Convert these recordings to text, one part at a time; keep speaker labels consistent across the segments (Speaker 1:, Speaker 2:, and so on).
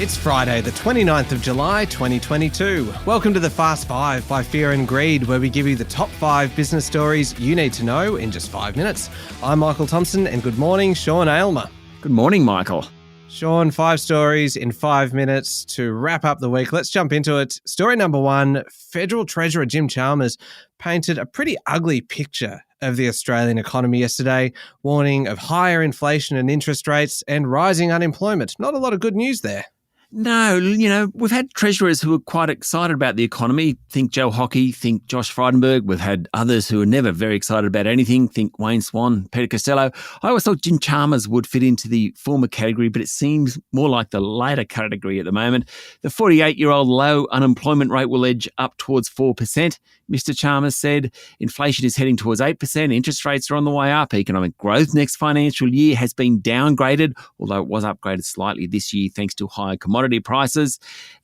Speaker 1: It's Friday, the 29th of July, 2022. Welcome to the Fast Five by Fear and Greed, where we give you the top 5 business stories you need to know in just 5 minutes. I'm Michael Thompson, and good morning, Sean Aylmer.
Speaker 2: Good morning, Michael.
Speaker 1: Sean, 5 stories in 5 minutes to wrap up the week. Let's jump into it. Story number 1, Federal Treasurer Jim Chalmers painted a pretty ugly picture of the Australian economy yesterday, warning of higher inflation and interest rates and rising unemployment. Not a lot of good news there.
Speaker 2: No, we've had treasurers who are quite excited about the economy. Think Joe Hockey, think Josh Frydenberg. We've had others who are never very excited about anything. Think Wayne Swan, Peter Costello. I always thought Jim Chalmers would fit into the former category, but it seems more like the later category at the moment. The 48-year-old low unemployment rate will edge up towards 4%. Mr. Chalmers said inflation is heading towards 8%. Interest rates are on the way up. Economic growth next financial year has been downgraded, although it was upgraded slightly this year thanks to higher commodity prices.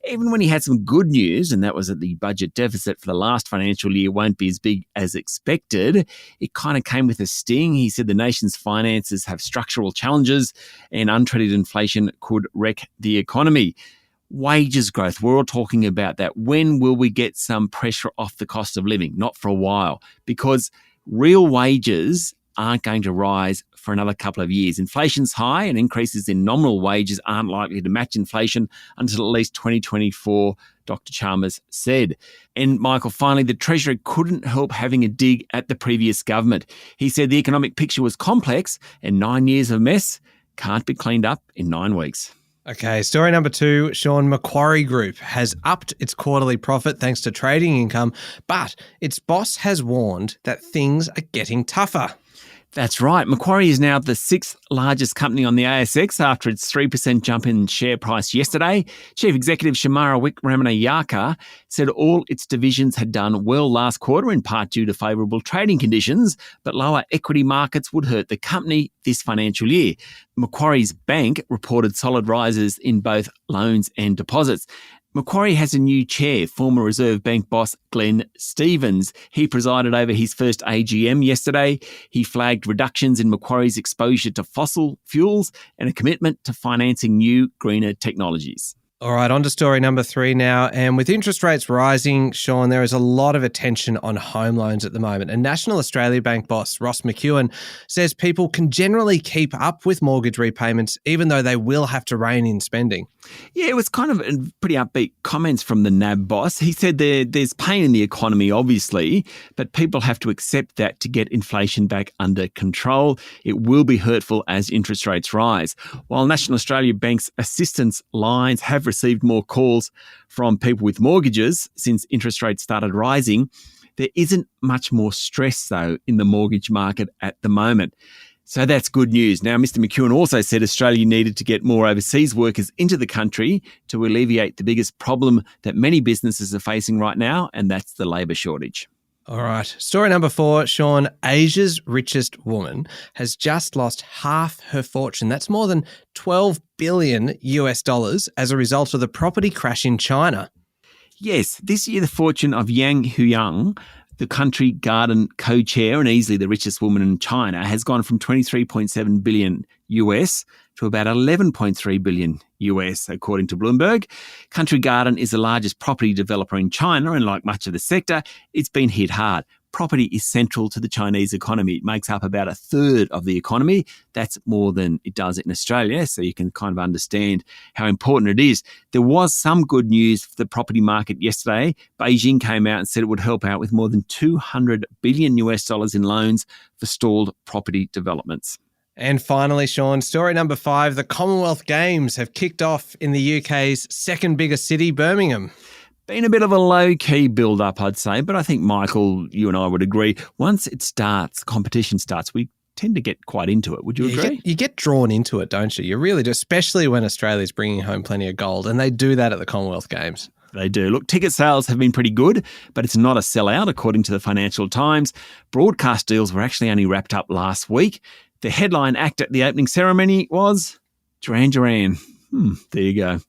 Speaker 2: Even when he had some good news, and that was that the budget deficit for the last financial year won't be as big as expected, it kind of came with a sting. He said the nation's finances have structural challenges and untreated inflation could wreck the economy. Wages growth, we're all talking about that. When will we get some pressure off the cost of living? Not for a while, because real wages aren't going to rise for another couple of years. Inflation's high and increases in nominal wages aren't likely to match inflation until at least 2024, Dr. Chalmers said. And Michael, finally, the Treasurer couldn't help having a dig at the previous government. He said the economic picture was complex and 9 years of mess can't be cleaned up in 9 weeks.
Speaker 1: Okay, story number 2, Sean, Macquarie Group has upped its quarterly profit thanks to trading income, but its boss has warned that things are getting tougher.
Speaker 2: That's right. Macquarie is now the 6th largest company on the ASX after its 3% jump in share price yesterday. Chief Executive Shamara Wickramanayaka said all its divisions had done well last quarter, in part due to favourable trading conditions, but lower equity markets would hurt the company this financial year. Macquarie's bank reported solid rises in both loans and deposits. Macquarie has a new chair, former Reserve Bank boss Glenn Stevens. He presided over his first AGM yesterday. He flagged reductions in Macquarie's exposure to fossil fuels and a commitment to financing new, greener technologies.
Speaker 1: All right, on to story number 3 now. And with interest rates rising, Sean, there is a lot of attention on home loans at the moment. And National Australia Bank boss Ross McEwen says people can generally keep up with mortgage repayments, even though they will have to rein in spending.
Speaker 2: Yeah, it was kind of pretty upbeat comments from the NAB boss. He said there's pain in the economy, obviously, but people have to accept that to get inflation back under control. It will be hurtful as interest rates rise. While National Australia Bank's assistance lines have received more calls from people with mortgages since interest rates started rising, there isn't much more stress, though, in the mortgage market at the moment. So that's good news. Now, Mr. McEwen also said Australia needed to get more overseas workers into the country to alleviate the biggest problem that many businesses are facing right now, and that's the labour shortage.
Speaker 1: All right. Story number 4, Sean, Asia's richest woman has just lost half her fortune. That's more than $12 billion as a result of the property crash in China.
Speaker 2: Yes, this year the fortune of Yang Huyang, the Country Garden co-chair and easily the richest woman in China, has gone from $23.7 billion to about $11.3 billion according to Bloomberg. Country Garden is the largest property developer in China, and like much of the sector, it's been hit hard. Property is central to the Chinese economy. It makes up about 1/3 of the economy. That's more than it does in Australia, so you can kind of understand how important it is. There was some good news for the property market yesterday. Beijing came out and said it would help out with more than $200 billion in loans for stalled property developments.
Speaker 1: And finally, Sean, story number 5, the Commonwealth Games have kicked off in the UK's second biggest city, Birmingham.
Speaker 2: Been a bit of a low-key build-up, I'd say, but I think, Michael, you and I would agree, once it starts, competition starts, we tend to get quite into it. Would you agree?
Speaker 1: You get drawn into it, don't you? You really do, especially when Australia's bringing home plenty of gold, and they do that at the Commonwealth Games.
Speaker 2: They do. Look, ticket sales have been pretty good, but it's not a sellout, according to the Financial Times. Broadcast deals were actually only wrapped up last week. The headline act at the opening ceremony was Duran Duran. There you go.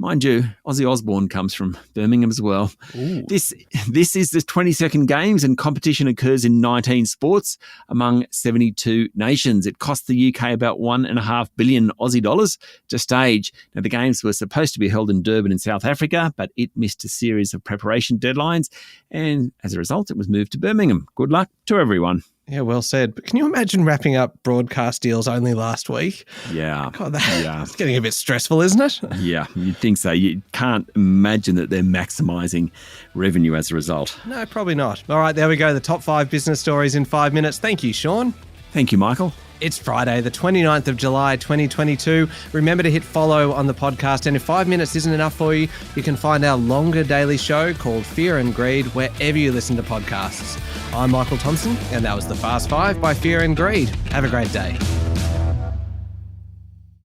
Speaker 2: Mind you, Ozzy Osbourne comes from Birmingham as well.
Speaker 1: Ooh.
Speaker 2: This is the 22nd Games, and competition occurs in 19 sports among 72 nations. It cost the UK about $1.5 billion Aussie dollars to stage. Now, the Games were supposed to be held in Durban in South Africa, but it missed a series of preparation deadlines, and as a result, it was moved to Birmingham. Good luck to everyone.
Speaker 1: Yeah, well said. But can you imagine wrapping up broadcast deals only last week?
Speaker 2: Yeah.
Speaker 1: God, that's getting a bit stressful, isn't it?
Speaker 2: Yeah, you'd think so. You can't imagine that they're maximising revenue as a result.
Speaker 1: No, probably not. All right, there we go. The top 5 business stories in 5 minutes. Thank you, Sean.
Speaker 2: Thank you, Michael.
Speaker 1: It's Friday, the 29th of July, 2022. Remember to hit follow on the podcast. And if 5 minutes isn't enough for you, you can find our longer daily show called Fear and Greed wherever you listen to podcasts. I'm Michael Thompson, and that was the Fast 5 by Fear and Greed. Have a great day.